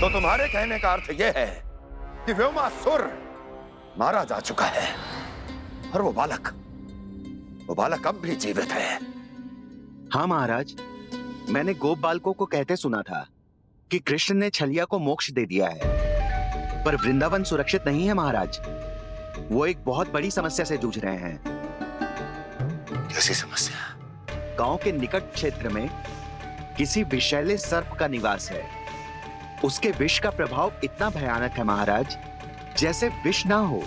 तो तुम्हारे कहने का अर्थ यह है कि व्योमासुर मारा जा चुका है और वो बालक अब भी जीवित है। हाँ महाराज, मैंने गोप बालकों को कहते सुना था कि कृष्ण ने छलिया को मोक्ष दे दिया है, पर वृंदावन सुरक्षित नहीं है महाराज। वो एक बहुत बड़ी समस्या से जूझ रहे हैं। कैसी समस्या? गांव के निकट क्षेत्र में किसी विषैले सर्प का निवास है। उसके विष का प्रभाव इतना भयानक है महाराज, जैसे विष ना हो,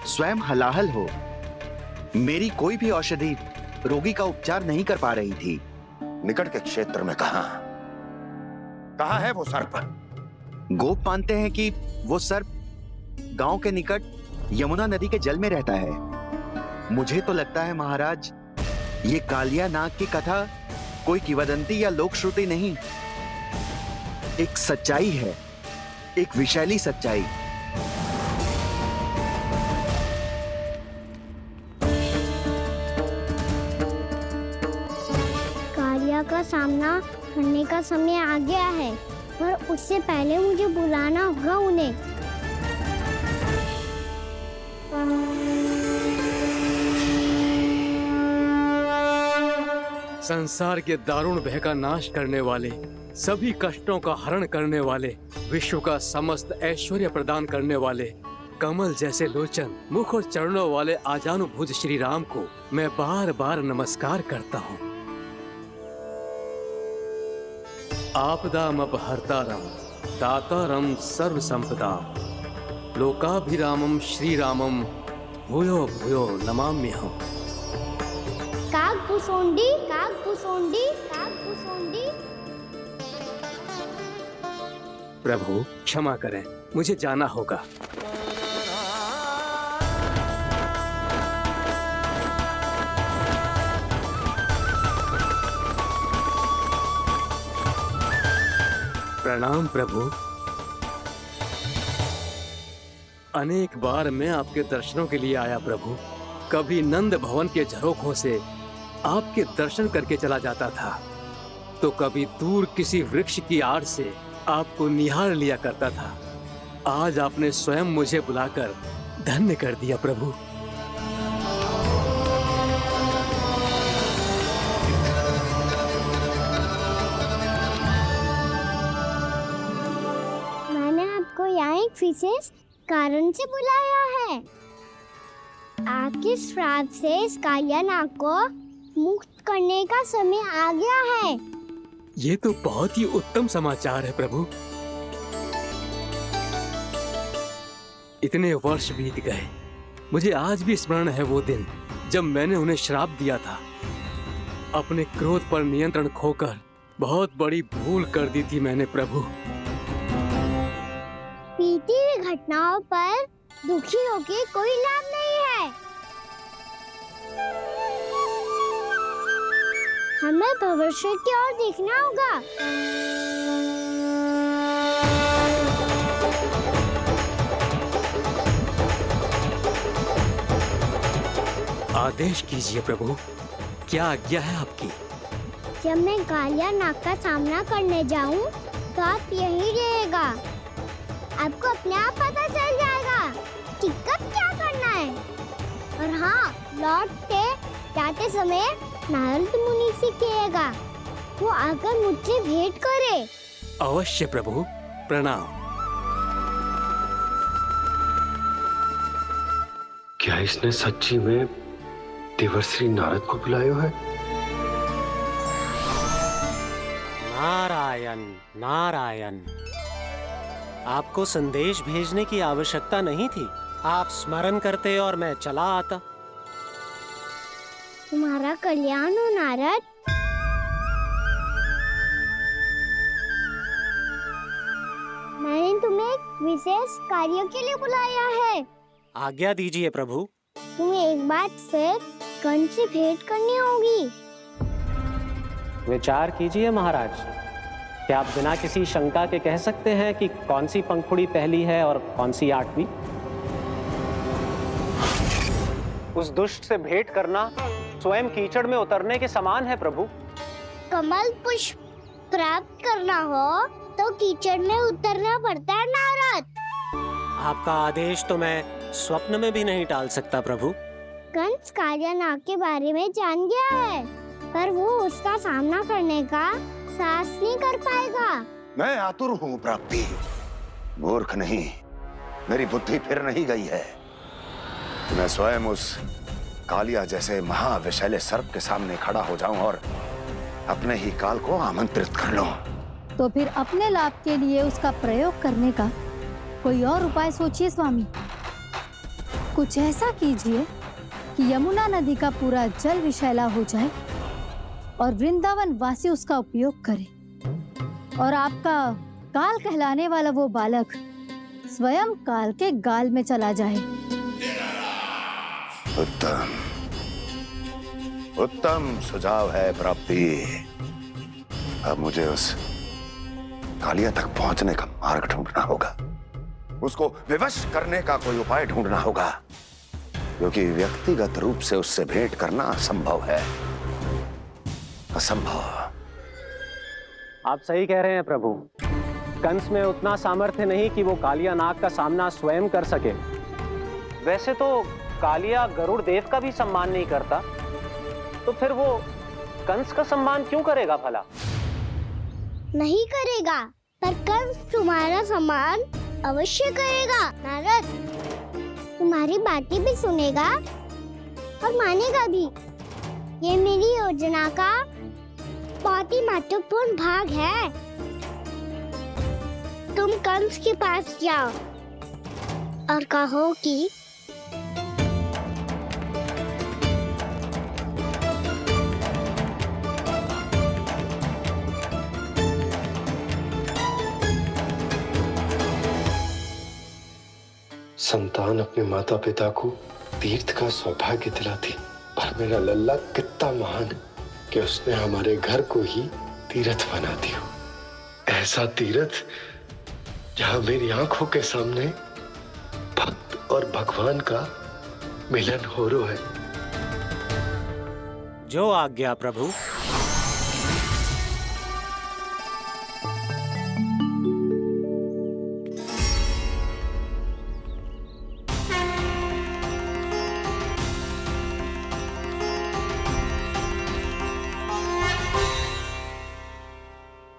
स्वयं हलाहल हो। मेरी कोई भी औषधि रोगी का उपचार नहीं कर पा रही थी। निकट के क्षेत्र में कहां है वो सर्प? गोप मानते हैं कि वो सर्प गांव के निकट यमुना नदी के जल में रहता है। मुझे तो लगता है महाराज, ये कालिया नाग की कथा कोई किंवदंती या लोक श्रुति नहीं, एक सच्चाई है, एक विषैली सच्चाई। कालिया का सामना करने का समय आ गया है, पर उससे पहले मुझे बुलाना होगा उन्हें। संसार के दारुण भय का नाश करने वाले, सभी कष्टों का हरण करने वाले, विश्व का समस्त ऐश्वर्य प्रदान करने वाले, कमल जैसे लोचन, मुख और चरणों वाले आजानुभुज श्री राम को मैं बार बार नमस्कार करता हूँ। आपदामपहर्तारं दातारं सर्व संपदाम लोकाभिरामं श्री रामम भूयो भूयो नमाम्यहम्। कागभूषोंडी, कागभूषोंडी, कागभूषोंडी। प्रभु क्षमा करें, मुझे जाना होगा। प्रणाम प्रभु। अनेक बार मैं आपके दर्शनों के लिए आया प्रभु। कभी नंद भवन के झरोखों से आपके दर्शन करके चला जाता था, तो कभी दूर किसी वृक्ष की आड़ से आपको निहार लिया करता था। आज आपने स्वयं मुझे बुलाकर धन्य कर दिया प्रभु। मैंने आपको यहाँ एक विशेष कारण से बुलाया है। आपके श्राप से इस कालिया नाग को मुक्त करने का समय आ गया है। ये तो बहुत ही उत्तम समाचार है प्रभु। इतने वर्ष बीत गए, मुझे आज भी स्मरण है वो दिन जब मैंने उन्हें श्राप दिया था। अपने क्रोध पर नियंत्रण खोकर बहुत बड़ी भूल कर दी थी मैंने प्रभु। बीती हुई घटनाओं पर दुखी होके कोई लाभ नहीं है। हमें भविष्य की ओर देखना होगा। आदेश कीजिए प्रभु, क्या आज्ञा है आपकी? जब मैं कालिया नाग का सामना करने जाऊं, तो आप यहीं रहेगा। आपको अपने आप पता चल जाएगा कि कब क्या करना है। और हाँ, लौटते जाते समय नारद मुनि से कहिएगा, वो आकर मुझसे भेंट करे। अवश्य प्रभु, प्रणाम। क्या इसने सच्ची में देवर्षि नारद को बुलाया है? नारायण नारायण, आपको संदेश भेजने की आवश्यकता नहीं थी। आप स्मरण करते और मैं चला आता। तुम्हारा कल्याण हो नारद। मैंने तुम्हें एक विशेष कार्य के लिए बुलाया है। आज्ञा दीजिए प्रभु। तुम्हें एक बार फिर कंस से भेंट करनी होगी। विचार कीजिए महाराज, क्या आप बिना किसी शंका के कह सकते हैं कि कौन सी पंखुड़ी पहली है और कौन सी आठवीं? उस दुष्ट से भेंट करना स्वयं कीचड़ में उतरने के समान है प्रभु। कमल पुष्प प्राप्त करना हो तो कीचड़ में उतरना पड़ता है नारद। आपका आदेश तो मैं स्वप्न में भी नहीं टाल सकता प्रभु। कंस कालिया नाग के बारे में जान गया है, पर वो उसका सामना करने का साहस नहीं कर पाएगा। मैं आतुर हूँ प्राप्ति, मूर्ख नहीं। मेरी बुद्धि फिर नहीं गई है। मैं स्वयं उस कालिया जैसे महाविषैले सर्प के सामने खड़ा हो जाऊं और अपने ही काल को आमंत्रित कर लूं। तो फिर अपने लाभ के लिए उसका प्रयोग करने का कोई और उपाय सोचिए स्वामी। कुछ ऐसा कीजिए कि यमुना नदी का पूरा जल विषैला हो जाए और वृंदावन वासी उसका उपयोग करे, और आपका काल कहलाने वाला वो बालक स्वयं काल के गाल में चला जाए। उत्तम उत्तम सुझाव है प्राप्ति। अब मुझे उस कालिया तक पहुंचने का मार्ग ढूंढना होगा। उसको विवश करने का कोई उपाय ढूंढना होगा, क्योंकि व्यक्तिगत रूप से उससे भेंट करना असंभव है। असंभव। आप सही कह रहे हैं प्रभु। कंस में उतना सामर्थ्य नहीं कि वो कालिया नाग का सामना स्वयं कर सके। वैसे तो कालिया गरुड़ देव का भी सम्मान नहीं करता, तो फिर वो कंस का सम्मान क्यों करेगा भला? नहीं करेगा, पर कंस तुम्हारा सम्मान अवश्य करेगा नारद। तुम्हारी बातें भी सुनेगा और मानेगा भी। ये मेरी योजना का बहुत ही महत्वपूर्ण भाग है। तुम कंस के पास जाओ और कहो कि संतान अपने माता पिता को तीर्थ का सौभाग्य दिलाती, और मेरा लल्ला कितना महान कि उसने हमारे घर को ही तीर्थ बना दिया। ऐसा तीर्थ जहां मेरी आंखों के सामने भक्त और भगवान का मिलन हो रहा है। जो आज्ञा प्रभु।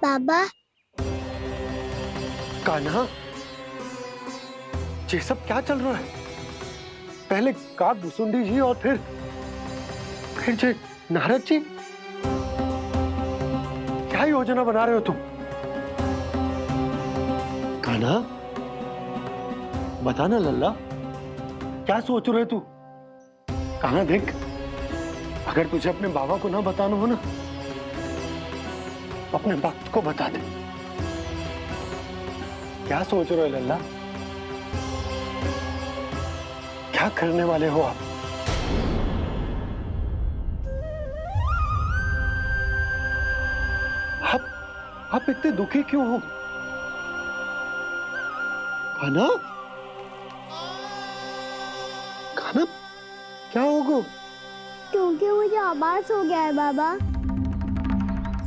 बाबा, कान्हा, ये सब क्या चल रहा है? पहले काग भुसुंडी जी और फिर जे नारद जी। क्या योजना बना रहे हो तुम? कान्हा, बताना लल्ला, क्या सोच रहे तू? कान्हा देख, अगर तुझे अपने बाबा को ना बताना हो ना, अपने भक्त को बता दे। क्या सोच रहे हो लल्ला? क्या करने वाले हो आप? आप इतने दुखी क्यों हो? कान्हा, कान्हा, क्या होगा? क्योंकि मुझे आभास हो गया है बाबा,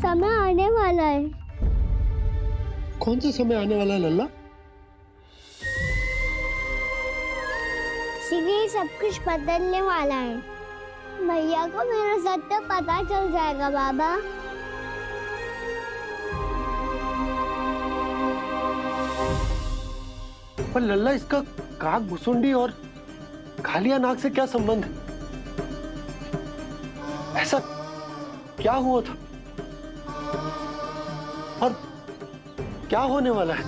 समय आने वाला है। कौन सा समय आने वाला है लल्ला? शीघ्र ही सब कुछ बदलने वाला है। भैया को मेरा सत्य पता चल जाएगा बाबा। पर लल्ला, इसका काग भुसुंडी और कालिया नाग से क्या संबंध है? ऐसा क्या हुआ था और क्या होने वाला है?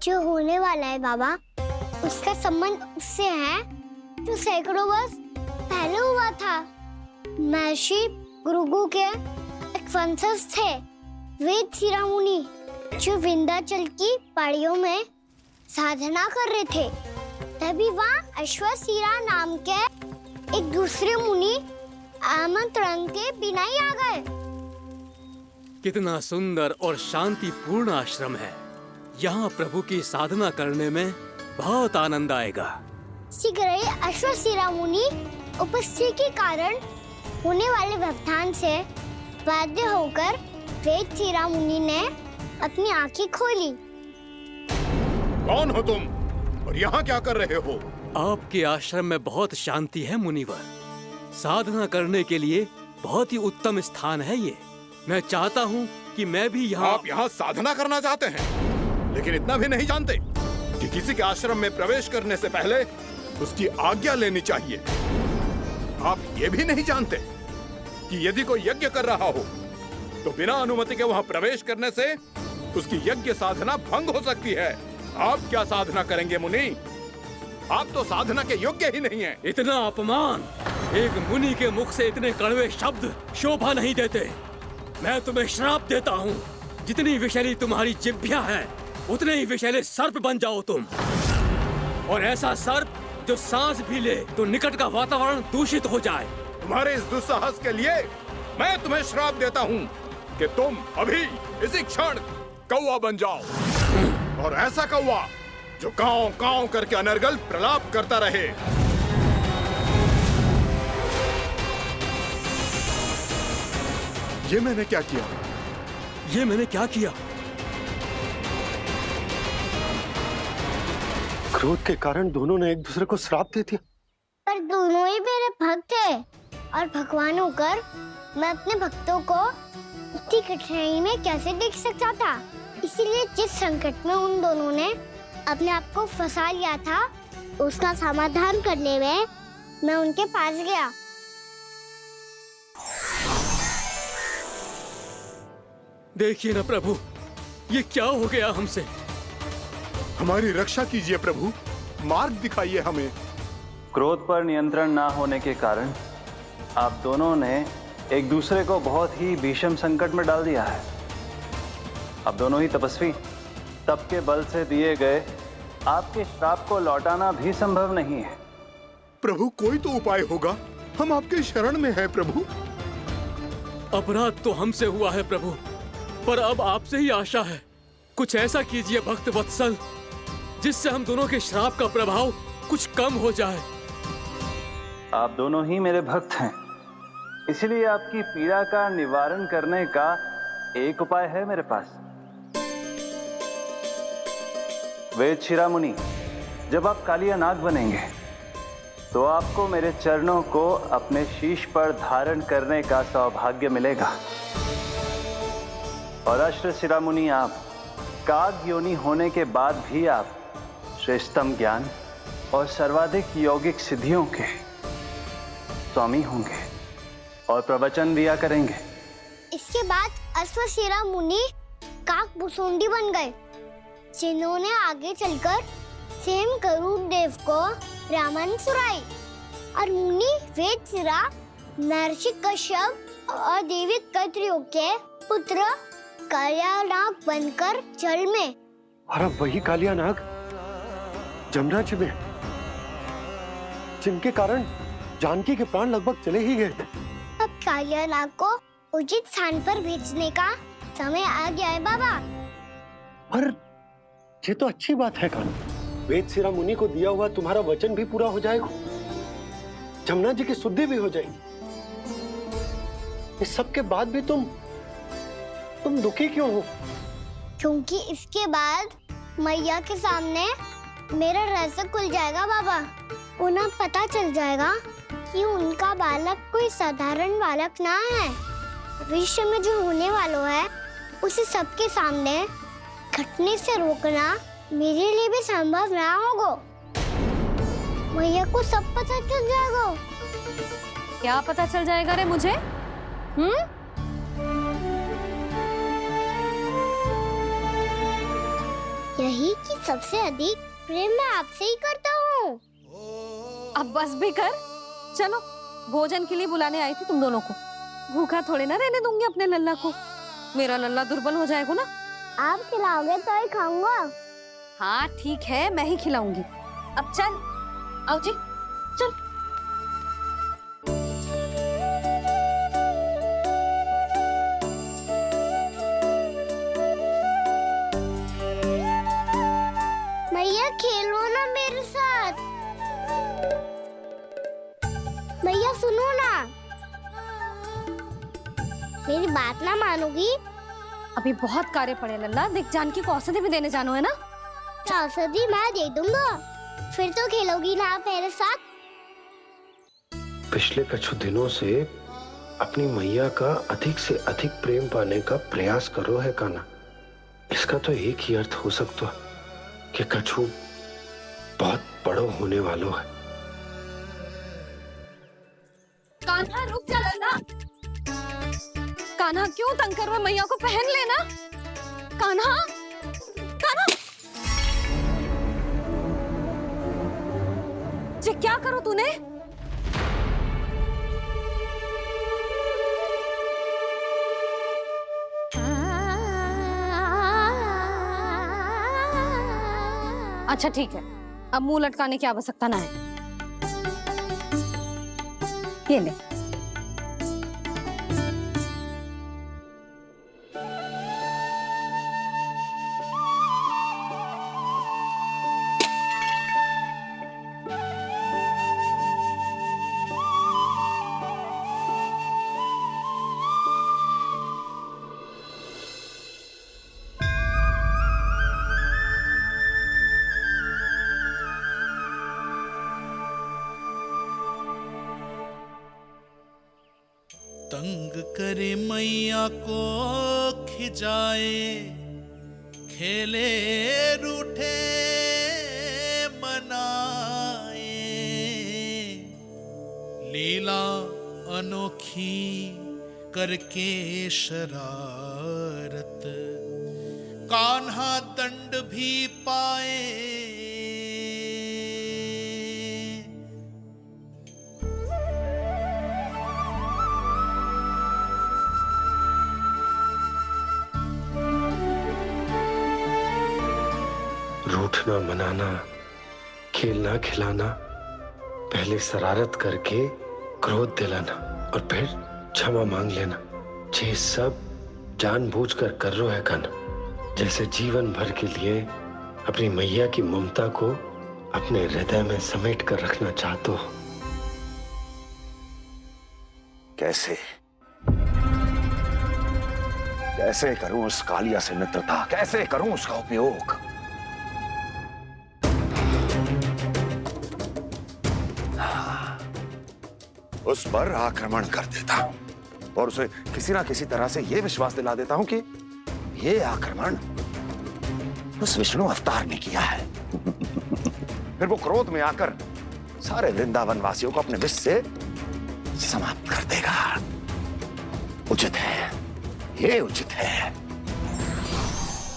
जो होने वाला है बाबा, उसका संबंध उससे है जो सैकड़ों वर्ष पहले हुआ था। महर्षि भृगु के एक वंशज थे वेद शिरोमणि, जो विंध्याचल की पहाड़ियों में साधना कर रहे थे। तभी वहाँ अश्वशिरा नाम के एक दूसरे मुनि आमंत्रण के बिना ही आ गए। कितना सुंदर और शांतिपूर्ण आश्रम है। यहाँ प्रभु की साधना करने में बहुत आनंद आएगा। शीघ्र ही अश्वशिरा मुनि उपस्थिति के कारण होने वाले व्यवधान से बाध्य होकर वेद शिरा मुनि ने अपनी आंखें खोली। कौन हो तुम और यहाँ क्या कर रहे हो? आपके आश्रम में बहुत शांति है मुनिवर। साधना करने के लिए बहुत ही उत्तम स्थान है ये। मैं चाहता हूँ कि मैं भी यहाँ। आप यहाँ साधना करना चाहते हैं, लेकिन इतना भी नहीं जानते कि किसी के आश्रम में प्रवेश करने से पहले उसकी आज्ञा लेनी चाहिए। आप ये भी नहीं जानते कि यदि कोई यज्ञ कर रहा हो तो बिना अनुमति के वहाँ प्रवेश करने से उसकी यज्ञ साधना भंग हो सकती है। आप क्या साधना करेंगे मुनि? आप तो साधना के योग्य ही नहीं हैं। इतना अपमान! एक मुनि के मुख से इतने कड़वे शब्द शोभा नहीं देते। मैं तुम्हें श्राप देता हूँ, जितनी विषैली तुम्हारी जिह्वा है उतने ही विषैले सर्प बन जाओ तुम। और ऐसा सर्प जो सांस भी ले तो निकट का वातावरण दूषित हो जाए। तुम्हारे इस दुस्साहस के लिए मैं तुम्हें श्राप देता हूँ कि तुम अभी इसी क्षण कौवा बन जाओ, और ऐसा कौवा जो कांव कांव करके अनर्गल प्रलाप करता रहे। ये मैंने क्या किया? ये मैंने क्या किया? क्रोध के कारण दोनों ने एक दूसरे को श्राप दे दिया। पर दोनों ही मेरे भक्त हैं और भगवान होकर मैं अपने भक्तों को इतनी कठिनाई में कैसे देख सकता था। इसीलिए जिस संकट में उन दोनों ने अपने आप को फंसा लिया था, उसका समाधान करने में मैं उनके पास गया। देखिए ना प्रभु, ये क्या हो गया हमसे? हमारी रक्षा कीजिए प्रभु, मार्ग दिखाइए हमें। क्रोध पर नियंत्रण ना होने के कारण आप दोनों ने एक दूसरे को बहुत ही भीषण संकट में डाल दिया है। अब दोनों ही तपस्वी, तप के बल से दिए गए आपके श्राप को लौटाना भी संभव नहीं है। प्रभु कोई तो उपाय होगा, हम आपके शरण में हैं प्रभु। अपराध तो हमसे हुआ है प्रभु, पर अब आपसे ही आशा है। कुछ ऐसा कीजिए भक्त वत्सल, जिससे हम दोनों के श्राप का प्रभाव कुछ कम हो जाए। आप दोनों ही मेरे भक्त हैं, इसलिए आपकी पीड़ा का निवारण करने का एक उपाय है मेरे पास। वेद शिरा मुनि, जब आप कालिया नाग बनेंगे तो आपको मेरे चरणों को अपने शीश पर धारण करने का सौभाग्य मिलेगा। और अश्र शिरा मुनि, आप काग योनि होने के बाद भी आप श्रेष्ठतम ज्ञान और सर्वाधिक यौगिक सिद्धियों के स्वामी होंगे और प्रवचन दिया करेंगे। इसके बाद अश्वशिरा मुनि काकभूषुंडी बन गए, जिन्होंने आगे चलकर स्वयं गरुड़ देव को रामायण सुनाई। और मुनि वेदशिरा महर्षि कश्यप और देवी कैत्रियों के पुत्र कालिया नाग बनकर जल में। और अब वही कालिया नाग जमुना जी में, जिनके कारण जानकी के प्राण लगभग चले ही गए थे। अब कालिया नाग को उचित स्थान पर भेजने का समय आ गया है बाबा। पर ये तो अच्छी बात है कान, वेद शिरा मुनि को दिया हुआ तुम्हारा वचन भी पूरा हो जाएगा, जमुना जी की शुद्धि भी हो जाएगी। इस सब के बाद भी तुम दुखी क्यों हो? क्योंकि इसके बाद मैया के सामने मेरा रहस्य खुल जाएगा बाबा। उन्हें पता चल जाएगा कि उनका बालक कोई साधारण बालक ना है। भविष्य में जो होने वाला है उसे सबके सामने घटने से रोकना मेरे लिए भी संभव ना होगा। मैया को सब पता चल जाएगा। क्या पता चल जाएगा रे मुझे? यही कि सबसे अधिक प्रेम मैं आपसे ही करता हूँ। अब बस भी कर, चलो भोजन के लिए बुलाने आई थी तुम दोनों को। भूखा थोड़े ना रहने दूंगी अपने लल्ला को, मेरा लल्ला दुर्बल हो जाएगा ना। आप खिलाओगे तो ही खाऊंगा। हाँ ठीक है, मैं ही खिलाऊंगी। अब चल, आओ जी, चल। मैया खेलो ना मेरे साथ। मैया सुनो ना। मेरी बात ना मानोगी? अभी बहुत कार्य पड़े लल्ला, देख जानकी को औषधि भी देने जानो है ना। क्या औषधि मैं दे दूंगा, फिर तो खेलोगी ना आप मेरे साथ? पिछले कुछ दिनों से अपनी मैया का अधिक से अधिक प्रेम पाने का प्रयास करो है कान्हा। इसका तो एक ही अर्थ हो सकता कि कछु बहुत बड़ो होने वालों है। कान्हा रुक जा लल्ला। कान्हा क्यों तंग कर रहा है, मैया को पहन लेना। कान्हा, कान्हा, ये क्या करो तूने? अच्छा ठीक है, अब मुंह लटकाने की आवश्यकता ना है। ये ले। तंग करे मैया को खिजाए, खेले रूठे मनाए, लीला अनोखी करके शरारत, कान्हा दंड भी पाए। रूठना मनाना, खेलना खिलाना, पहले शरारत करके क्रोध दिलाना और फिर क्षमा मांग लेना, ये सब जानबूझकर कर रहे है कान्हा। जैसे जीवन भर के लिए अपनी मैया की ममता को अपने हृदय में समेट कर रखना चाहते हो। कैसे कैसे करूं उस कालिया से मित्रता, कैसे करूं उसका उपयोग? उस पर आक्रमण कर देता हूं और उसे किसी ना किसी तरह से यह विश्वास दिला देता हूं कि यह आक्रमण उस विष्णु अवतार ने किया है। फिर वो क्रोध में आकर सारे वृंदावन वासियों को अपने विष से समाप्त कर देगा। उचित है, ये उचित है।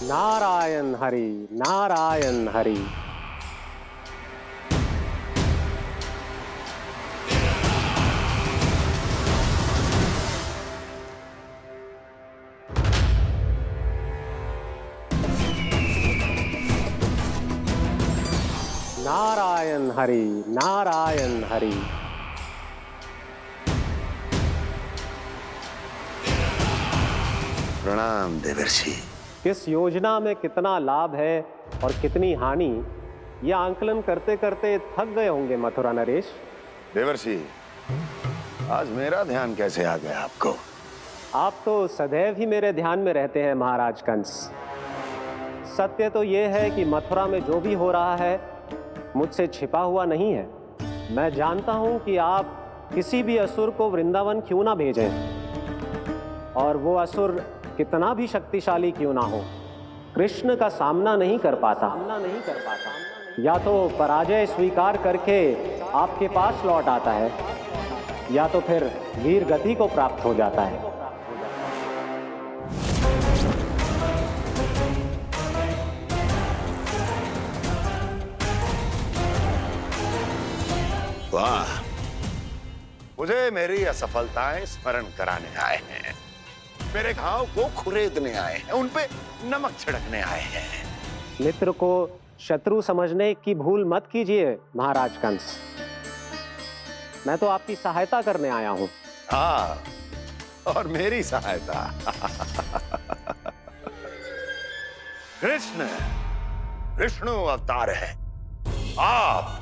नारायण हरि, नारायण हरि। नारायण हरि, नारायण हरि। प्रणाम देवर्षि। किस योजना में कितना लाभ है और कितनी हानि, यह आंकलन करते करते थक गए होंगे मथुरा नरेश। देवर्षि, आज मेरा ध्यान कैसे आ गया आपको? आप तो सदैव ही मेरे ध्यान में रहते हैं महाराज कंस। सत्य तो यह है कि मथुरा में जो भी हो रहा है मुझसे छिपा हुआ नहीं है। मैं जानता हूं कि आप किसी भी असुर को वृंदावन क्यों ना भेजें, और वो असुर कितना भी शक्तिशाली क्यों ना हो, कृष्ण का सामना नहीं कर पाता। या तो पराजय स्वीकार करके आपके पास लौट आता है, या तो फिर वीर गति को प्राप्त हो जाता है। वाह, मुझे मेरी असफलताएं स्मरण कराने आए हैं, मेरे घाव को खुरेदने आए हैं, उन पे नमक छिड़कने आए हैं। मित्र को शत्रु समझने की भूल मत कीजिए महाराज कंस। मैं तो आपकी सहायता करने आया हूं। हाँ, और मेरी सहायता। कृष्ण विष्णु अवतार है, आप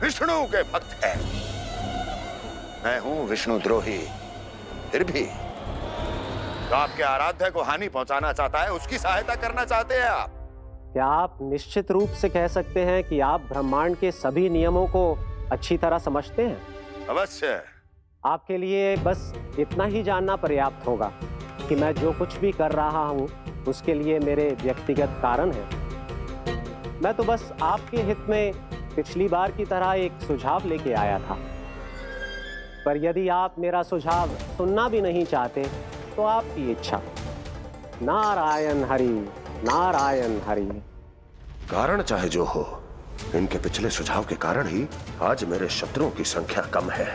विष्णु के भक्त हैं। मैं हूं विष्णु द्रोही, फिर भी जो आपके आराध्य को हानि पहुंचाना चाहता है उसकी सहायता करना चाहते हैं आप। क्या आप निश्चित रूप से कह सकते हैं कि आप ब्रह्मांड के सभी नियमों को अच्छी तरह समझते हैं? अवश्य। आपके लिए बस इतना ही जानना पर्याप्त होगा कि मैं जो कुछ भी कर रहा हूँ उसके लिए मेरे व्यक्तिगत कारण हैं। मैं तो बस आपके हित में पिछली बार की तरह एक सुझाव लेके आया था, पर यदि आप मेरा सुझाव सुनना भी नहीं चाहते तो आपकी इच्छा। नारायण हरि, नारायण हरि। कारण चाहे जो हो, इनके पिछले सुझाव के कारण ही आज मेरे शत्रुओं की संख्या कम है।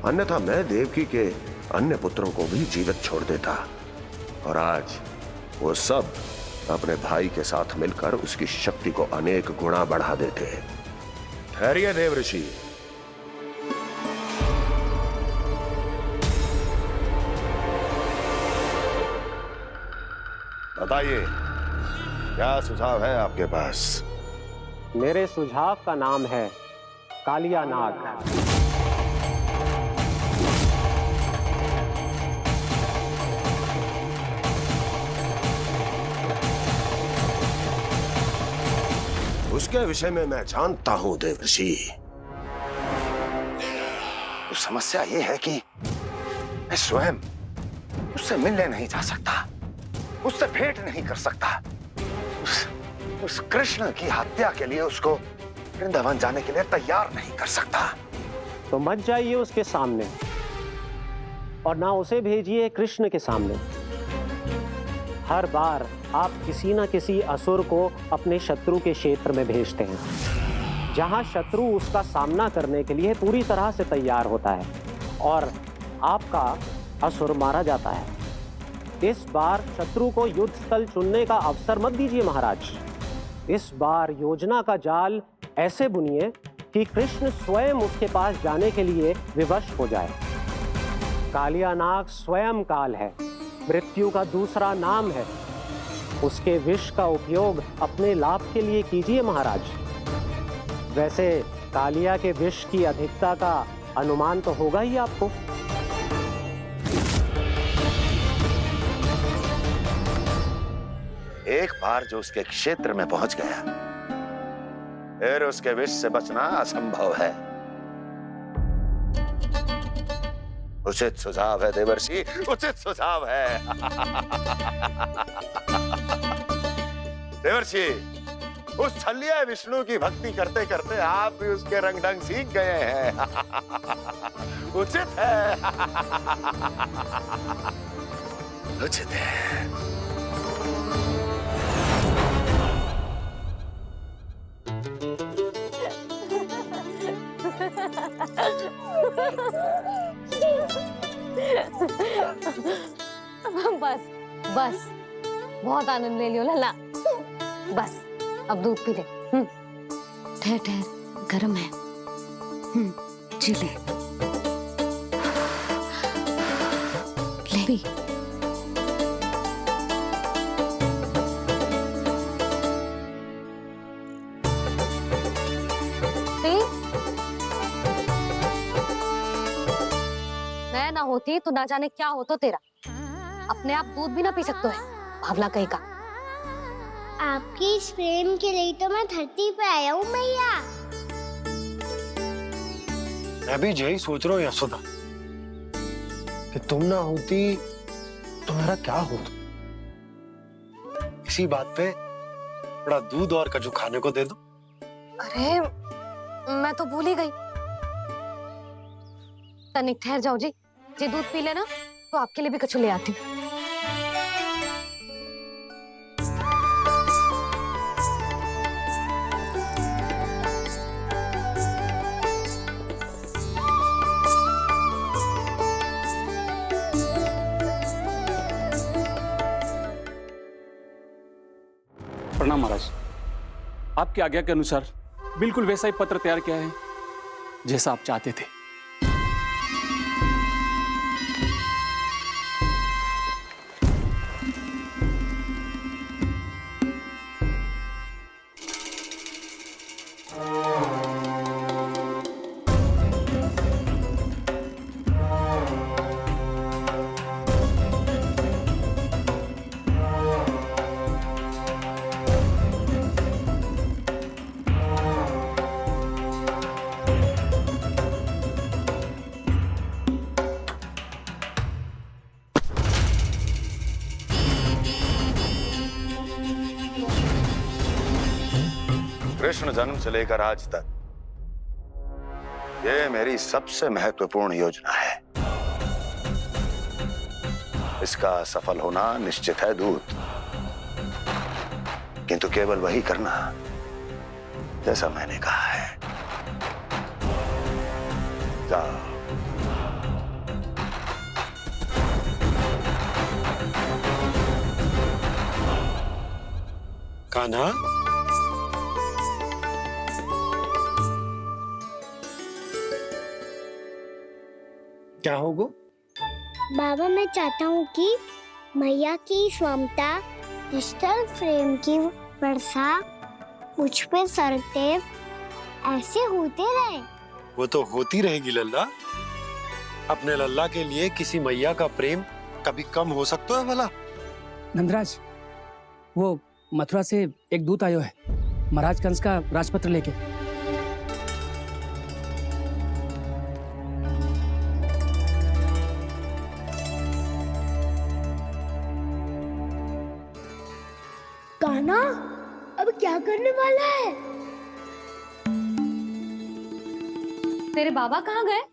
अन्यथा मैं देवकी के अन्य पुत्रों को भी जीवित छोड़ देता और आज वो सब अपने भाई के साथ मिलकर उसकी शक्ति को अनेक गुना बढ़ा देते। ठहरिए देव ऋषि। बताइए, क्या सुझाव है आपके पास? मेरे सुझाव का नाम है कालिया नाग। उसके विषय में मैं जानता हूं देवर्षि। तो समस्या यह है कि मैं स्वयं उससे मिलने नहीं जा सकता, उससे भेंट नहीं कर सकता। उस कृष्ण की हत्या के लिए उसको वृंदावन जाने के लिए तैयार नहीं कर सकता। तो मत जाइए उसके सामने और ना उसे भेजिए कृष्ण के सामने। हर बार आप किसी न किसी असुर को अपने शत्रु के क्षेत्र में भेजते हैं, जहां शत्रु उसका सामना करने के लिए पूरी तरह से तैयार होता है और आपका असुर मारा जाता है। इस बार शत्रु को युद्ध स्थल चुनने का अवसर मत दीजिए महाराज। इस बार योजना का जाल ऐसे बुनिए कि कृष्ण स्वयं उसके पास जाने के लिए विवश हो जाए। कालिया नाग स्वयं काल है, मृत्यु का दूसरा नाम है। उसके विष का उपयोग अपने लाभ के लिए कीजिए महाराज। वैसे कालिया के विष की अधिकता का अनुमान तो होगा ही आपको। एक बार जो उसके क्षेत्र में पहुंच गया, फिर उसके विष से बचना असंभव है। उचित सुझाव है देवर्षि, उचित सुझाव है। देवर्षि, उस छलिया विष्णु की भक्ति करते करते आप भी उसके रंग ढंग सीख गए हैं। उचित है, उचित है। बस बस, बहुत आनंद ले लियो लल्ला। बस अब दूध पी ले। ठहर ठहर, गर्म है। जी ले ले। मैं ना होती तो ना जाने क्या होता तेरा। अपने आप दूध भी ना पी सकते है, भावला कहेगा। आपकी इस प्रेम के लिए तो मैं धरती पे आया हूँ मैया। मैं भी यही सोच रहा हूँ यशोदा कि तुम ना होती तो मेरा क्या होता। इसी बात पे थोड़ा दूध और कजू खाने को दे दो। अरे मैं तो भूल ही गई। तनिक ठहर जाओ जी, जे दूध पी लेना तो आपके लिए भी कछु ले आती हूँ। प्रणाम महाराज। आपकी आज्ञा के अनुसार बिल्कुल वैसा ही पत्र तैयार किया है जैसा आप चाहते थे। कृष्ण जन्म से लेकर आज तक ये मेरी सबसे महत्वपूर्ण योजना है। इसका सफल होना निश्चित है दूत, किंतु केवल वही करना जैसा मैंने कहा है। जाओ। कान्हा, क्या होगा? बाबा, मैं चाहता हूँ कि मैया की स्वमता क्रिस्टल फ्रेम की वर्षा मुझ पे सरतेव ऐसे होते रहे। वो तो होती रहेगी लल्ला। अपने लल्ला के लिए किसी मैया का प्रेम कभी कम हो सकता है भला? नंदराज, वो मथुरा से एक दूत आयो है महाराज कंस का राजपत्र लेके। कान्हा, अब क्या करने वाला है? तेरे बाबा कहाँ गए?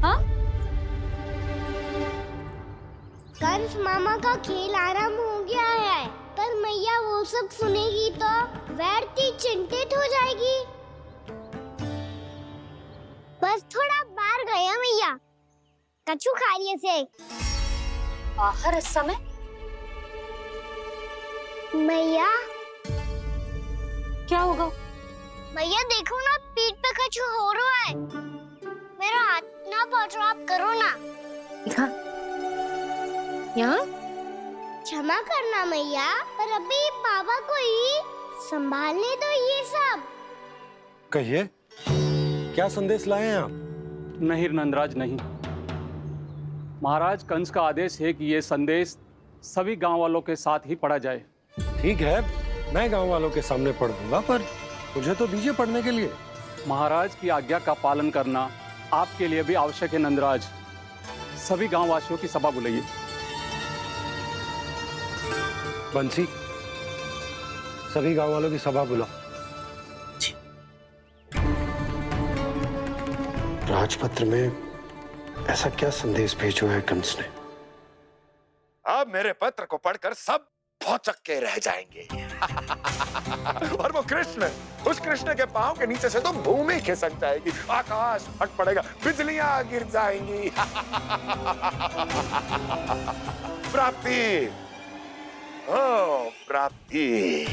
हाँ? कंस मामा का खेल आरंभ हो गया है, पर मैया वो सब सुनेगी तो व्यर्थ चिंतित हो जाएगी। बस थोड़ा बाहर गया मैया, कछु खा लिए से। बाहर इस समय? मैया, क्या होगा? मैया देखो ना, पीठ पे कछु हो रहा है। मेरा हाथ ना पहुंच रहा, आप करो ना। दिखा। यहाँ? क्षमा करना मैया, पर अभी बाबा को ही संभालने दो ये सब। कहिए, क्या संदेश लाए हैं आप? नहीं नंदराज, नहीं। महाराज कंस का आदेश है कि ये संदेश सभी गांव वालों के साथ ही पढ़ा जाए। ठीक है, मैं गांव वालों के सामने पढ़ दूंगा, पर मुझे तो दीजिए पढ़ने के लिए। महाराज की आज्ञा का पालन करना आपके लिए भी आवश्यक है नंदराज। सभी गांव वासियों की सभा बुलाइए। बंसी, सभी गांव वालों की सभा बुलाओ। राजपत्र में ऐसा क्या संदेश भेजो है कंस ने? अब मेरे पत्र को पढ़कर सब भौचक के रह जाएंगे। और वो कृष्ण, उस कृष्ण के पांव के नीचे से तो भूमि खिसक जाएगी, आकाश फट पड़ेगा, बिजलियां गिर जाएंगी। प्राप्ति, ओ प्राप्ति,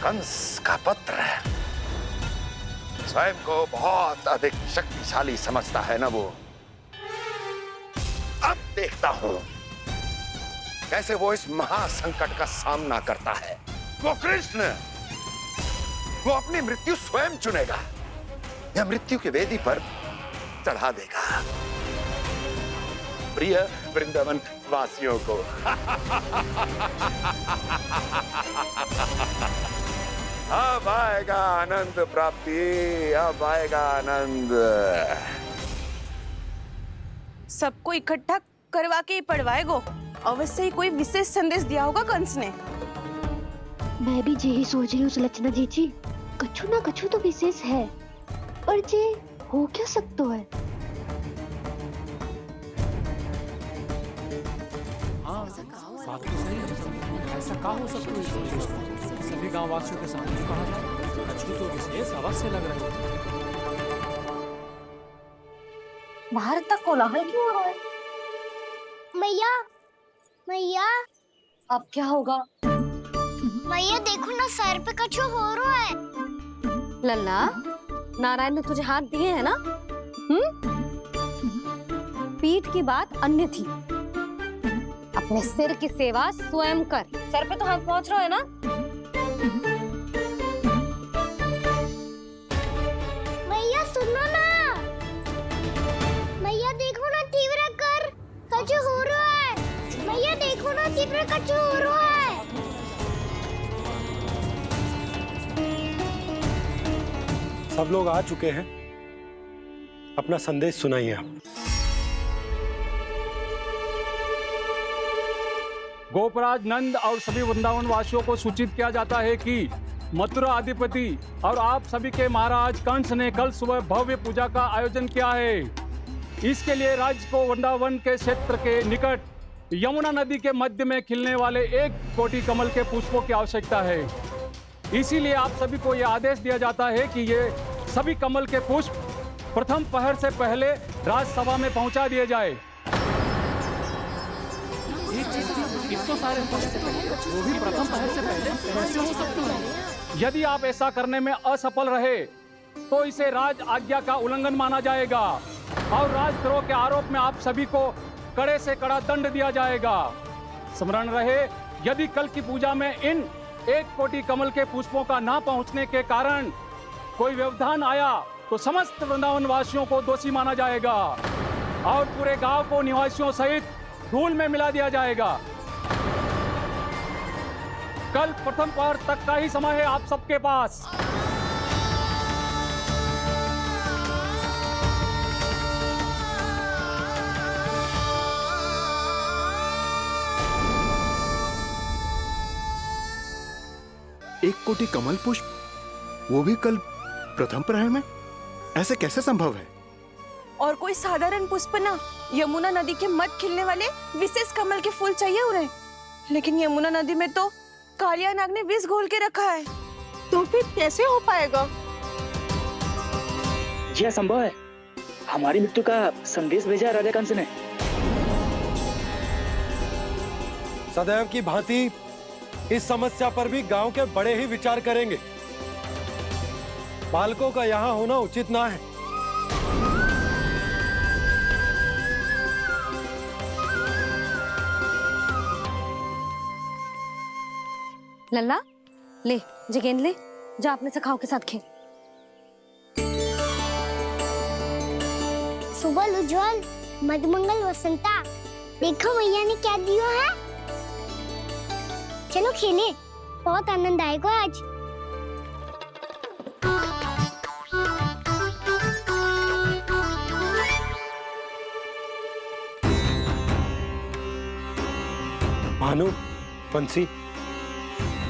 कंस का पत्र। स्वयं को बहुत अधिक शक्तिशाली समझता है ना वो। अब देखता हूं कैसे वो इस महासंकट का सामना करता है। वो कृष्ण, वो अपनी मृत्यु स्वयं चुनेगा या मृत्यु की वेदी पर चढ़ा देगा प्रिय वृंदावन वासियों को। अब आएगा आनंद प्राप्ति, अब आएगा आनंद। सबको इकट्ठा करवा के ही पढ़वाएगो। अवश्य ही कोई विशेष संदेश दिया होगा कंस ने। मैं भी यही सोच रही हूँ सुलक्षणा जी, कछु ना कछु तो विशेष है, पर जे हो क्या सकता है? हाँ, बात तो सही है। ऐसा क्या हो सकता है? सभी गांव वासियों के सामने कहा जाए, कछु तो विशेष अवश्य लग रहा है। बाहर तक कोलाहल क्यों हो रहा है? मैया, मैया, अब क्या होगा? मैया देखो ना, सर पे कछु हो रहा है। लल्ला, नारायण ने तुझे हाथ दिए हैं ना? पीठ की बात अन्य थी। अपने सिर की सेवा स्वयं कर। सर पे तो हाथ पहुंच रहा है ना? मैया सुनो ना, मैया देखो ना, तीव्र कर कछु हो रहा है। मैया देखो ना, तीव्र कछु हो रहा है। सब लोग आ चुके हैं, अपना संदेश सुनाइए आप। गोपराज नंद और सभी वृंदावन वासियों को सूचित किया जाता है कि मथुरा अधिपति और आप सभी के महाराज कंस ने कल सुबह भव्य पूजा का आयोजन किया है। इसके लिए राज्य को वृंदावन के क्षेत्र के निकट यमुना नदी के मध्य में खिलने वाले 1 कोटि कमल के पुष्पों की आवश्यकता है। इसीलिए आप सभी को यह आदेश दिया जाता है कि ये सभी कमल के पुष्प प्रथम पहर से पहले राजसभा में पहुंचा दिए जाए। इतने सारे वो भी प्रथम पहर से पहले कैसे हो सकते हैं? यदि आप ऐसा करने में असफल रहे तो इसे राज आज्ञा का उल्लंघन माना जाएगा और राजद्रोह के आरोप में आप सभी को कड़े से कड़ा दंड दिया जाएगा। स्मरण रहे, यदि कल की पूजा में इन 1 कोटि कमल के पुष्पों का ना पहुंचने के कारण कोई व्यवधान आया तो समस्त वृंदावन वासियों को दोषी माना जाएगा और पूरे गांव को निवासियों सहित धूल में मिला दिया जाएगा। कल प्रथम पहर तक का ही समय है आप सबके पास। एक कोटि कमल पुष्प, वो भी कल प्रथम प्रहर में? ऐसे कैसे संभव है? और कोई साधारण पुष्प ना, यमुना नदी के मध्य खिलने वाले विशेष कमल के फूल चाहिए उन्हें। लेकिन यमुना नदी में तो कालिया नाग ने विष घोल के रखा है, तो फिर कैसे हो पाएगा? यह संभव है। हमारी मृत्यु का संदेश भेजा राजा कंस ने। सदैव की भांति इस समस्या पर भी गांव के बड़े ही विचार करेंगे। बालकों का यहाँ होना उचित ना है। लल्ला ले, जे गेंद ले, जा अपने सखाओं के साथ खेल। सुबह उज्जवल, मधुमंगल वसंता, देखो मैया ने क्या दिया है। चलो खेले, बहुत आनंद आएगा आज। भानु, बंसी,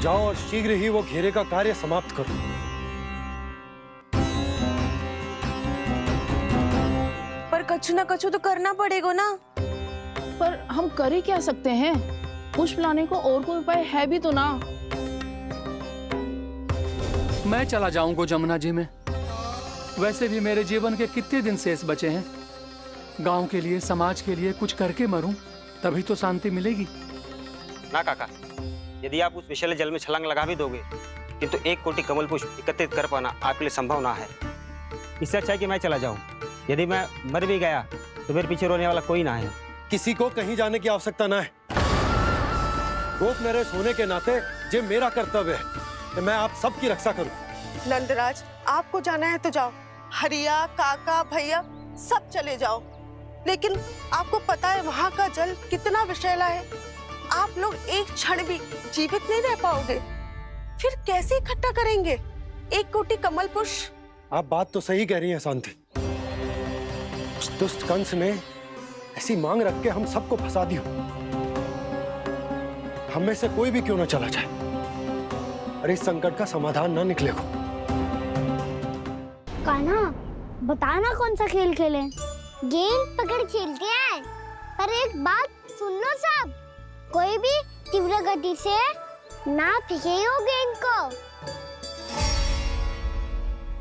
जाओ और शीघ्र ही वो घेरे का कार्य समाप्त करो। पर कछु ना कछु तो करना पड़ेगा ना। पर हम कर ही क्या सकते हैं? पुष्प लाने को और कोई उपाय है भी तो ना। मैं चला जाऊंगा जमुना जी में। वैसे भी मेरे जीवन के कितने दिन शेष बचे हैं। गांव के लिए, समाज के लिए कुछ करके मरूं, तभी तो शांति मिलेगी। ना काका, यदि आप उस विषैले जल में छलांग लगा भी दोगे, किंतु 1 कोटि कमल पुष्प एकत्रित कर पाना आपके लिए संभव ना है। इससे अच्छा है कि मैं चला जाऊं। यदि मैं मर भी गया तो मेरे पीछे रोने वाला कोई ना है। किसी को कहीं जाने की आवश्यकता ना है। गोप नरेश होने के नाते ये मेरा कर्तव्य है कि मैं आप सबकी रक्षा करूं। नंदराज, आपको जाना है तो जाओ। हरिया, काका, भैया सब चले जाओ। लेकिन आपको पता है वहाँ का जल कितना विषैला है। आप लोग एक क्षण भी जीवित नहीं रह पाओगे। फिर कैसे इकट्ठा करेंगे 1 कोटि कमल पुष्प? आप बात तो सही कह रही हैं शांति। उस दुष्ट कंस ने ऐसी मांग रख के हम सबको फंसा दिया। हम में से कोई भी क्यों ना चला जाए और इस संकट का समाधान ना निकले को। कान्हा, बताना कौन सा खेल खेलें? गेंद पकड़ खेलते हैं। पर एक बात सुन लो सब, कोई भी तीव्र गति से ना फेंकेगा गेंद को।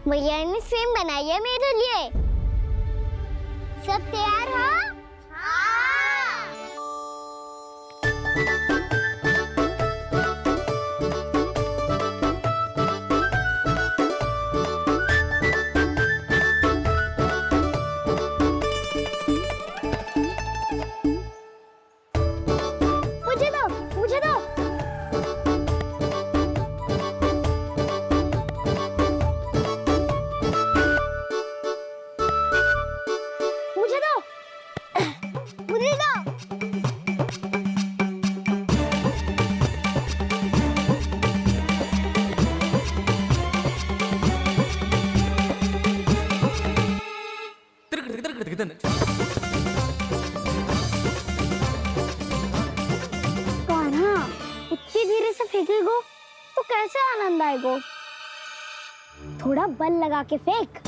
मैया ने स्वयं बनाई है मेरे लिए। सब तैयार हो? कान्हा, इतनी धीरे से फेंकेगो तो कैसे आनंद आएगा? थोड़ा बल लगा के फेंक।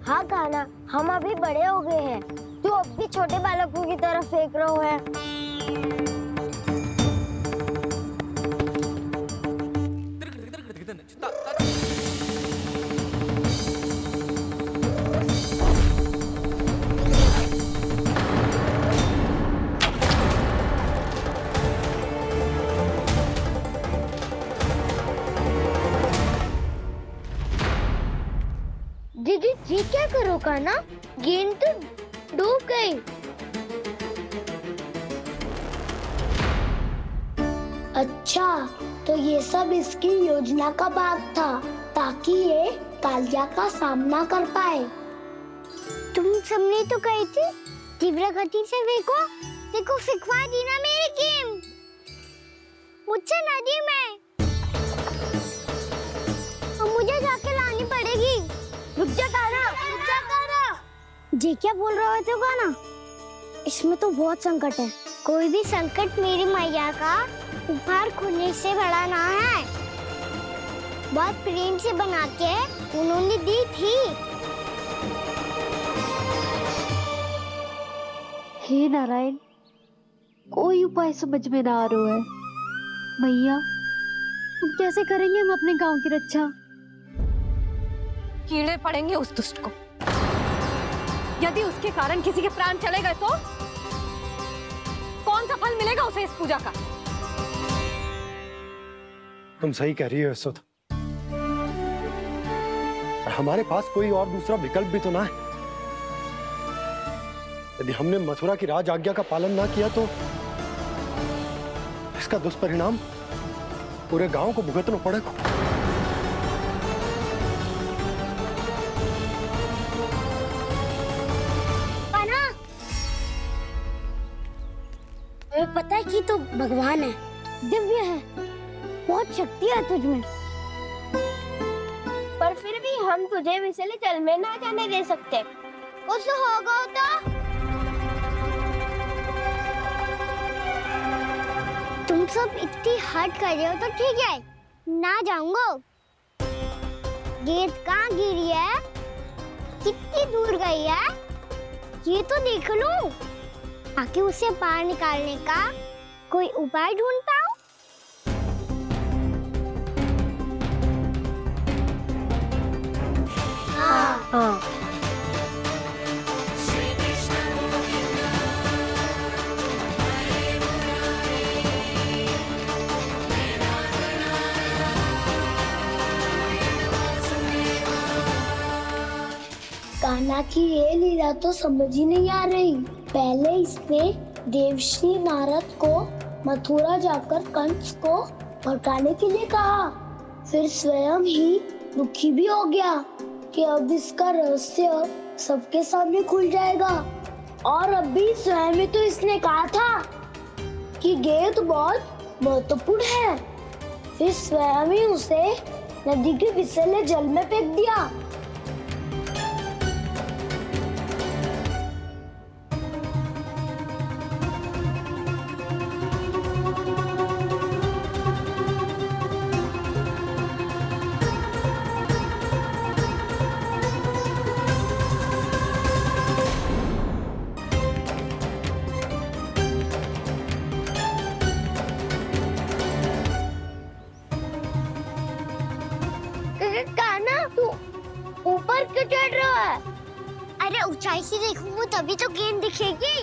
हाँ कान्हा, हम अभी बड़े हो गए हैं, तू अब भी छोटे बालकों की तरह फेंक रहा है। दीदी जी क्या करो कान्हा, गेंद तो डूब गई। अच्छा, तो ये सब इसकी योजना का भाग था ताकि ये कालिया का सामना कर पाए। तुम सबने तो कही थी तीव्र गति से फेंको, देखो सिखवा दी ना मेरी गेम मुझसे नदी में। अब मुझे जाके लानी पड़ेगी। रुक जा कान्हा, रुक जा कान्हा। जी क्या बोल रहे थे कान्हा? इसमें तो बहुत संकट है। कोई भी संकट मेरी मैया का उपहार खोने से बड़ा ना है। बहुत प्रेम से बना के उन्होंने दी थी। हे नारायण, कोई उपाय समझ में ना आ रहा है। मैया, अब कैसे करेंगे हम अपने गांव की रक्षा? कीड़े पड़ेंगे उस दुष्ट को। यदि उसके कारण किसी के प्राण चले गए तो कौन सा फल मिलेगा उसे इस पूजा का? तुम सही कह रही हो यशोदा। और हमारे पास कोई और दूसरा विकल्प भी तो ना है। यदि हमने मथुरा की राज आज्ञा का पालन ना किया तो इसका दुष्परिणाम पूरे गांव को भुगतना पड़ेगा। हमें पता है कि तू भगवान है, दिव्य है, बहुत शक्ति है तुझमें, पर फिर भी हम तुझे विषैले जल में ना जाने दे सकते। कुछ होगा तो तुम सब इतनी हट कर रहे हो तो ठीक है, ना जाऊंगा। गेंद कहाँ गिरी है, कितनी दूर गई है, ये तो देख लूं, ताकि उसे बाहर निकालने का कोई उपाय ढूंढ पाऊं। हाँ। कान्हा की ये लीला तो समझ ही नहीं आ रही। पहले इसने देवश्री नारद को मथुरा जाकर कंस को भड़काने के लिए कहा, फिर स्वयं ही दुखी भी हो गया कि अब इसका रहस्य सबके सामने खुल जाएगा। और अभी स्वयं ही तो इसने कहा था कि गेंद बहुत महत्वपूर्ण है, फिर स्वयं ही उसे नदी के विषैले जल में फेंक दिया। ऊपर क्यों चढ़ रहा है? अरे ऊंचाई से देखूंगा तभी तो गेंद दिखेगी।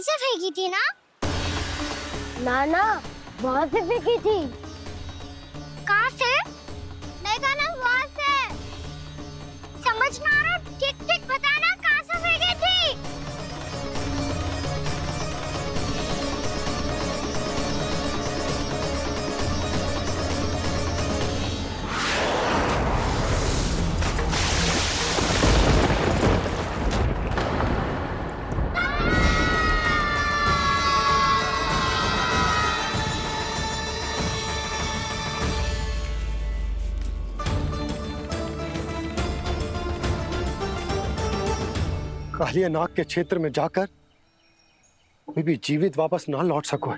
से फेंकी थी ना? ना वहाँ से फेंकी थी। कहाँ से? नहीं ना वहाँ से। समझ ना आ रहा, ठीक बताना कहाँ से फेंकी थी? कालिया नाग के क्षेत्र में जाकर कोई भी जीवित वापस ना लौट सको।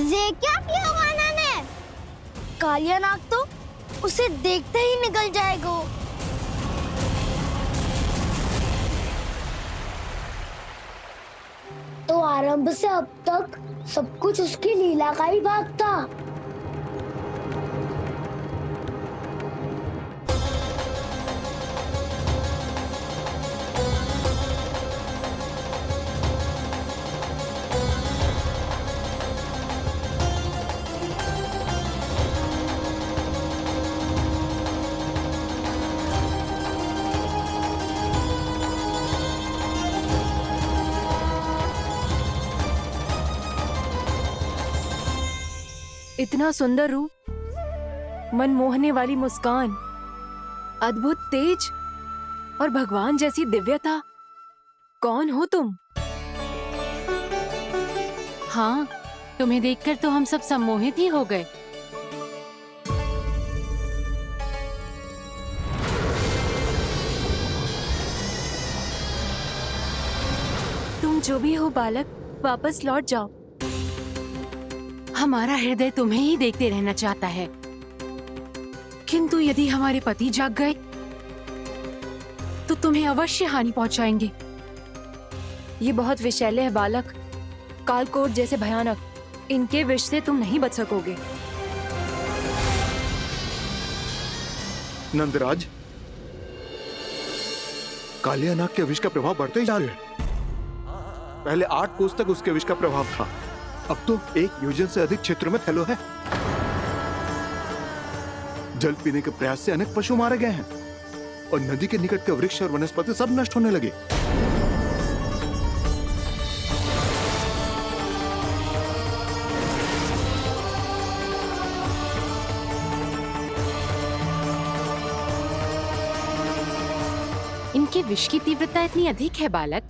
ये क्या किया वाना ने? कालिया नाग तो उसे देखते ही निकल जाएगा। तो आरंभ से अब तक सब कुछ उसकी लीला का ही भाग था। इतना सुंदर रूप, मन मोहने वाली मुस्कान, अद्भुत तेज और भगवान जैसी दिव्यता। कौन हो तुम? हाँ, तुम्हें देखकर तो हम सब सम्मोहित ही हो गए। तुम जो भी हो बालक, वापस लौट जाओ। हमारा हृदय तुम्हें ही देखते रहना चाहता है, किंतु यदि हमारे पति जाग गए तो तुम्हें अवश्य हानि पहुंचाएंगे। ये बहुत विषैले है बालक, कालकोट जैसे भयानक। इनके विष से तुम नहीं बच सकोगे। नंदराज, कालिया नाग के विष का प्रभाव बढ़ते ही जा रहा है। पहले 8 कोस तक उसके विष का प्रभाव था, अब तो 1 योजन से अधिक क्षेत्र में फैलो है। जल पीने के प्रयास से अनेक पशु मारे गए हैं और नदी के निकट के वृक्ष और वनस्पति सब नष्ट होने लगे। इनके विष की तीव्रता इतनी अधिक है बालक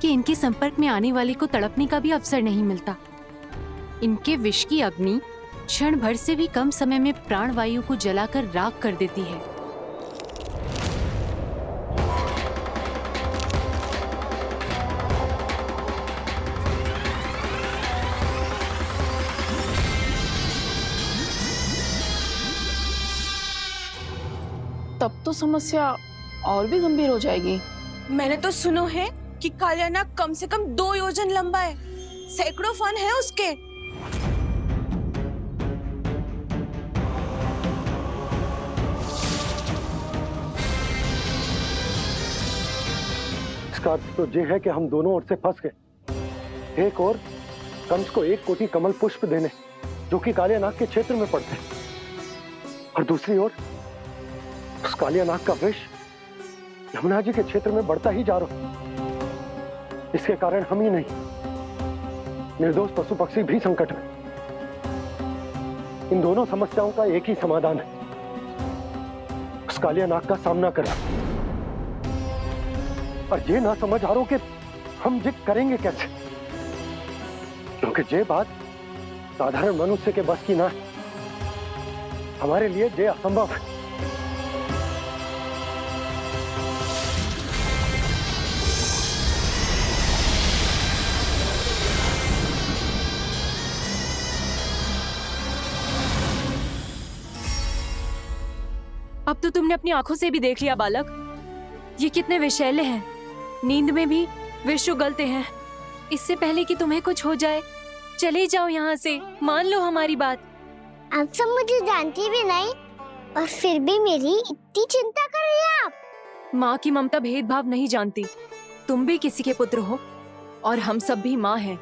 कि इनके संपर्क में आने वाले को तड़पने का भी अवसर नहीं मिलता। इनके विष की अग्नि क्षण भर से भी कम समय में प्राणवायु को जलाकर राख कर देती है। तब तो समस्या और भी गंभीर हो जाएगी। मैंने तो सुनो है कि कालिया नाग कम से कम 2 योजन लंबा है, सैकड़ों फन है उसके। इसका अर्थ तो ये है कि हम दोनों ओर से फंस गए। एक और कंस को 1 कोटि कमल पुष्प देने जो कि कालिया नाग के क्षेत्र में पड़ते हैं, और दूसरी ओर उस कालिया नाग का विष यमुना जी के क्षेत्र में बढ़ता ही जा रहा। इसके कारण हम ही नहीं, निर्दोष पशु पक्षी भी संकट में। इन दोनों समस्याओं का एक ही समाधान है, उस कालिया नाग का सामना करना। और ये ना समझ आ रहा कि हम ये करेंगे कैसे, क्योंकि ये बात साधारण मनुष्य के बस की ना, हमारे लिए ये असंभव है। अब तो तुमने अपनी आंखों से भी देख लिया बालक, ये कितने विषैले हैं। नींद में भी विष उगलते हैं। इससे पहले कि तुम्हें कुछ हो जाए, चले जाओ यहाँ से, मान लो हमारी बात। आप सब मुझे जानती भी नहीं और फिर भी मेरी इतनी चिंता कर रही हैं आप। माँ की ममता भेदभाव नहीं जानती। तुम भी किसी के पुत्र हो और हम सब भी माँ हैं।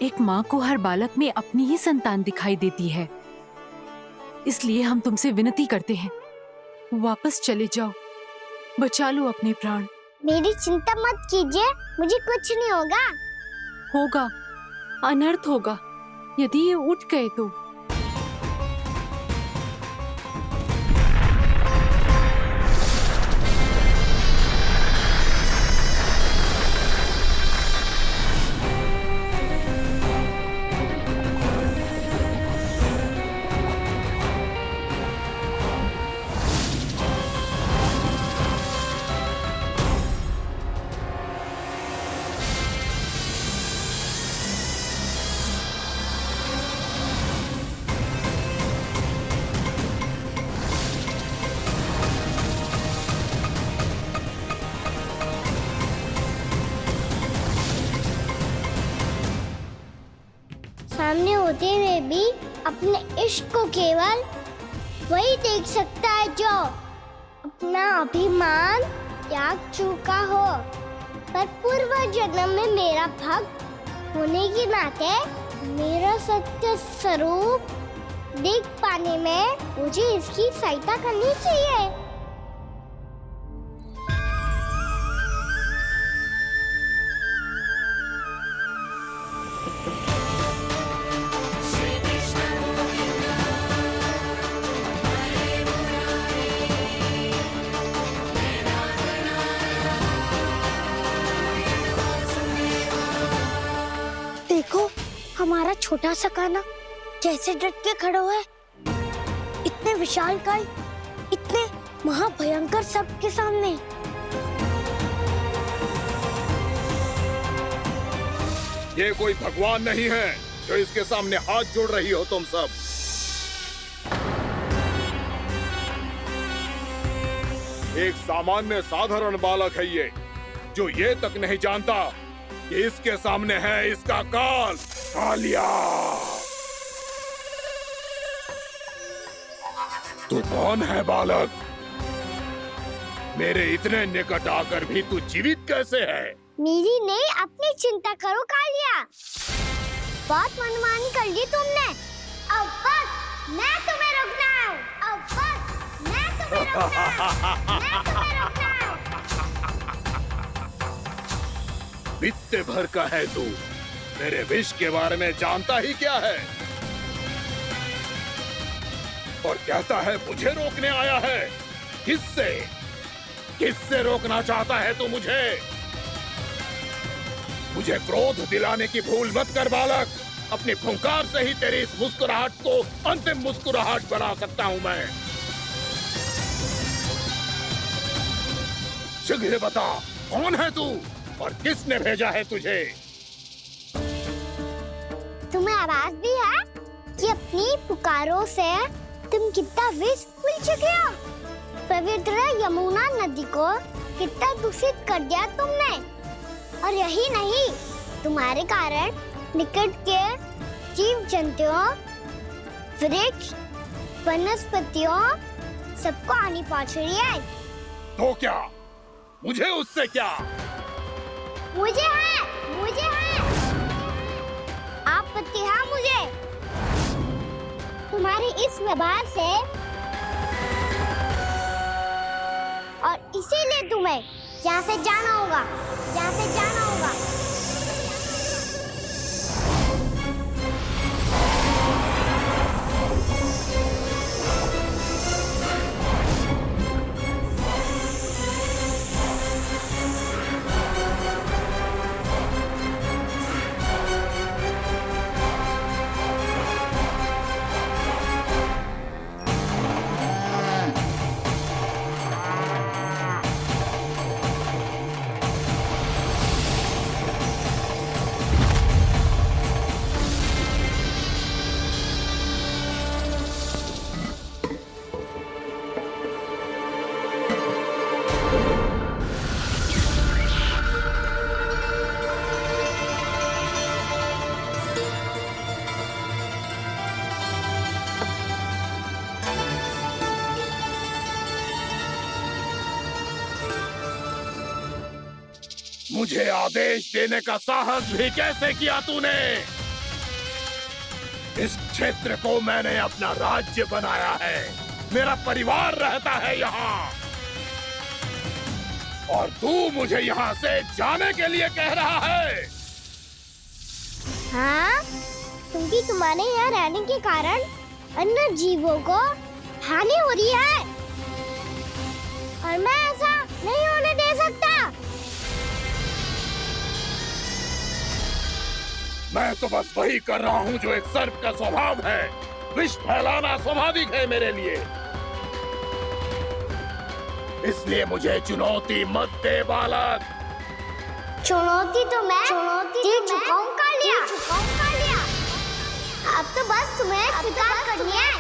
एक माँ को हर बालक में अपनी ही संतान दिखाई देती है। इसलिए हम तुमसे विनती करते हैं, वापस चले जाओ, बचा लो अपने प्राण। मेरी चिंता मत कीजिए, मुझे कुछ नहीं होगा। होगा, अनर्थ होगा यदि ये उठ गए तो। सामने होते हुए भी अपने इश्क को केवल वही देख सकता है जो अपना अभिमान त्याग चुका हो। पर पूर्व जन्म में मेरा भक्त होने के नाते मेरा सत्य स्वरूप देख पाने में मुझे इसकी सहायता करनी चाहिए। देखो हमारा छोटा सा कान्हा कैसे डट के खड़ा हुआ है। इतने विशालकाय, इतने महाभयंकर सबके सामने। ये कोई भगवान नहीं है जो इसके सामने हाथ जोड़ रही हो तुम सब। एक सामान्य साधारण बालक है ये, जो ये तक नहीं जानता कि इसके सामने है इसका काल, कालिया। तू कौन है बालक? मेरे इतने निकट आकर भी तू जीवित कैसे है? मेरी नहीं, अपनी चिंता करो कालिया। बहुत मनमानी कर ली तुमने। अब बस मैं तुम्हें रोकना हूँ। अब बस मैं तुम्हें रोकना हूँ। मैं तुम्हें रोकना हूँ। बित्ते भर का है तू, मेरे विष के बारे में जानता ही क्या है? और कहता है मुझे रोकने आया है। किससे? किससे रोकना चाहता है तू मुझे? मुझे क्रोध दिलाने की भूल मत कर बालक। अपनी फुंकार से ही तेरी इस मुस्कुराहट को अंतिम मुस्कुराहट बना सकता हूं मैं। शीघ्र बता, कौन है तू और किसने भेजा है तुझे? तुम्हें आवाज दी है कि अपनी पुकारों से तुम कितना विष भूल चुके हो। पवित्र यमुना नदी को कितना दूषित कर दिया तुमने। और यही नहीं, तुम्हारे कारण निकट के जीव जंतुओं, वृक्ष, वनस्पतियों सबको हानि पहुंच रही है। तो क्या? मुझे उससे क्या? मुझे है, मुझे है। आपत्ति है मुझे तुम्हारी इस व्यवहार से, और इसीलिए तुम्हें यहाँ से जाना होगा, यहाँ से जाना होगा। मुझे आदेश देने का साहस भी कैसे किया तूने? इस क्षेत्र को मैंने अपना राज्य बनाया है, मेरा परिवार रहता है यहाँ, और तू मुझे यहाँ से जाने के लिए कह रहा है? हाँ, क्योंकि तुम्हारे यहाँ रहने के कारण अन्य जीवों को हानि हो रही है और मैं ऐसा नहीं होने दे सकता। मैं तो बस वही कर रहा हूँ जो एक सर्प का स्वभाव है। विष फैलाना स्वाभाविक है मेरे लिए, इसलिए मुझे चुनौती मत दे बालक। चुनौती तो मैं दे चुका हूँ कालिया। अब तो बस तुम्हें स्वीकार करनी है।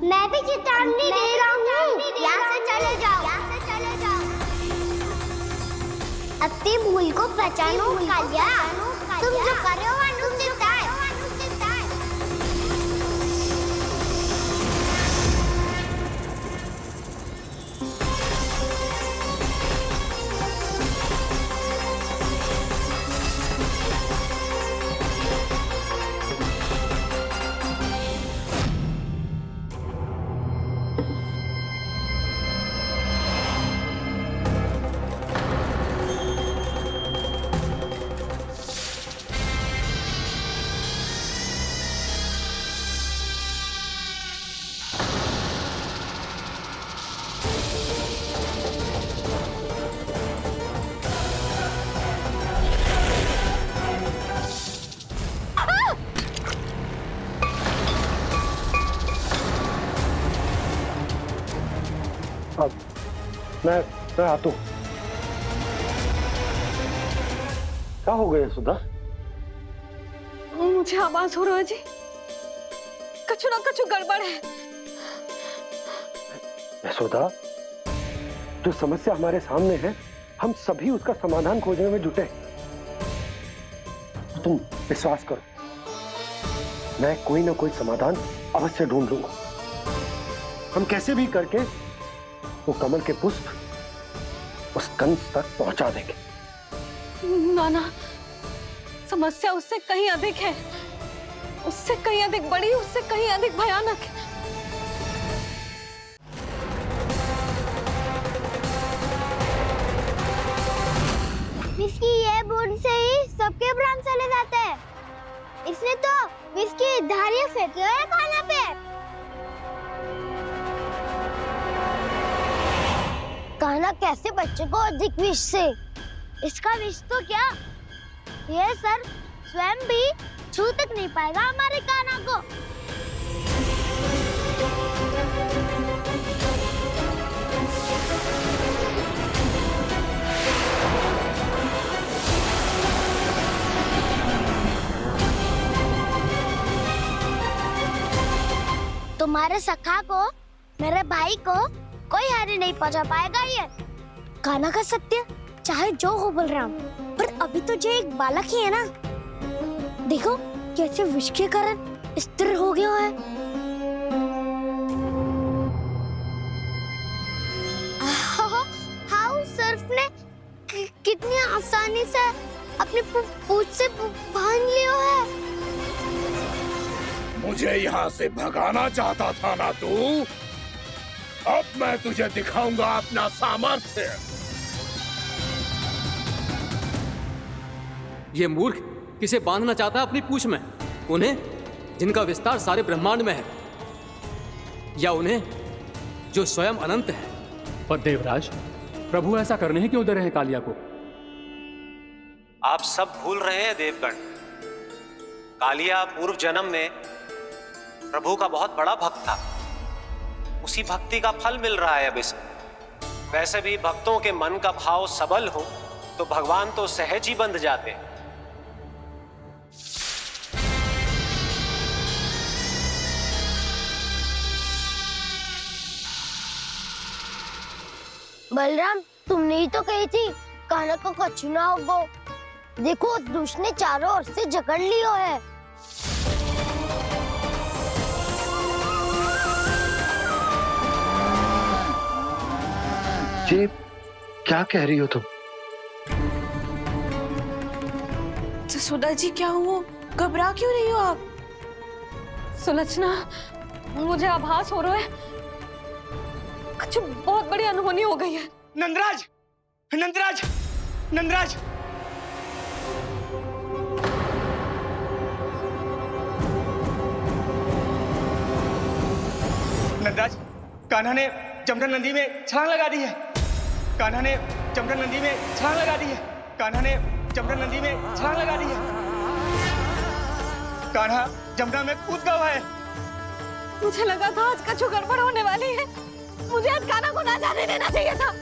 मैं भी चेतावनी दे रहा हूँ, यहाँ से चले जाओ। अपनी भूल को पहचानो कालिया, तुम जो कर रहे हो अनुचित है। मैं आता हूँ। क्या हो गया सुधा? मुझे आवाज हो रहा है जी, कछु ना कछु गड़बड़ है। यशोदा, जो समस्या हमारे सामने है, हम सभी उसका समाधान खोजने में जुटे। तुम विश्वास करो, मैं कोई ना कोई समाधान अवश्य ढूंढ लूंगा। हम कैसे भी करके वो कमल के पुष्प उस कंस तक पहुंचा देंगे। नाना, समस्या उससे कहीं अधिक है, उससे कहीं अधिक बड़ी, उससे कहीं अधिक भयानक है। विस्की ये बूंद से ही सबके प्राण चले जाते हैं। इसने तो विस्की धारियां फेंकी है खाना पे। कान्हा कैसे बच्चे को अधिक विष से? इसका विष तो क्या, ये सर स्वयं भी छू तक नहीं पाएगा हमारे कान्हा को। तुम्हारे सखा को, मेरे भाई को कोई हानि नहीं पहुंचा पाएगा। ये कान्हा का सत्य चाहे जो हो बलराम, पर अभी तो जो एक बालक ही है ना। देखो कैसे विष के कारण स्थिर हो गया है। हाउ सर्फ ने कितनी आसानी से अपनी पूंछ से बांध लिया है। मुझे यहाँ से भगाना चाहता था ना तू? अब मैं तुझे दिखाऊंगा अपना सामर्थ्य। ये मूर्ख किसे बांधना चाहता है अपनी पूंछ में? उन्हें जिनका विस्तार सारे ब्रह्मांड में है, या उन्हें जो स्वयं अनंत है? पर देवराज, प्रभु ऐसा करने ही क्यों दे रहे हैं कालिया को? आप सब भूल रहे हैं देवगण। कालिया पूर्व जन्म में प्रभु का बहुत बड़ा भक्त था। उसी भक्ति का फल मिल रहा है अब इसे। वैसे भी भक्तों के मन का भाव सबल हो तो भगवान तो सहज ही बंध जाते हैं। बलराम, तुमने ही तो कही थी कान्हा को कछु ना होगो। देखो उस दुष्ट ने चारों ओर से जकड़ लियो है। ये क्या कह रही हो तुम? जसोदा जी, क्या हुआ? घबरा क्यों रही हो आप? सुलक्षणा, मुझे आभास हो रहा है कुछ बहुत बड़ी अनहोनी हो गई है। नंदराज, नंदराज, नंदराज! नंदराज, कान्हा ने जमना नदी में छलांग लगा दी है। कान्हा ने जमना नदी में छलांग लगा दी है। कान्हा ने जमना नदी में छलांग लगा दी है। कान्हा जमना में कूद गया है। मुझे लगा था आज कछु गड़बड़ होने वाली है। मुझे आज कान्हा को ना जाने देना चाहिए था।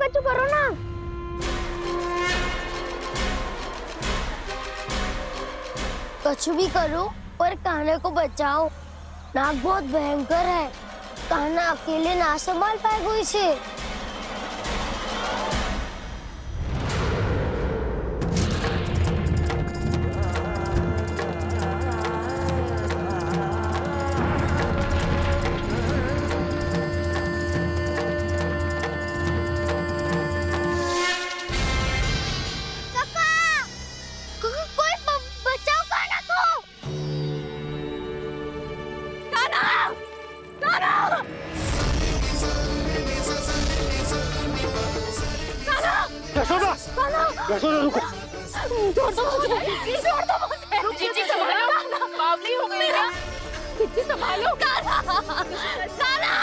कछु करो ना। कछु भी करो पर कान्हा को बचाओ। नाग बहुत भयंकर है। कान्हा अकेले ना संभाल पाएगा इसे। यशोदा रुको। छोड़ दो मुझे, छोड़ दो मुझे। जीजी संभालो, बावली हो गई है। जीजी संभालो। कान्हा, कान्हा।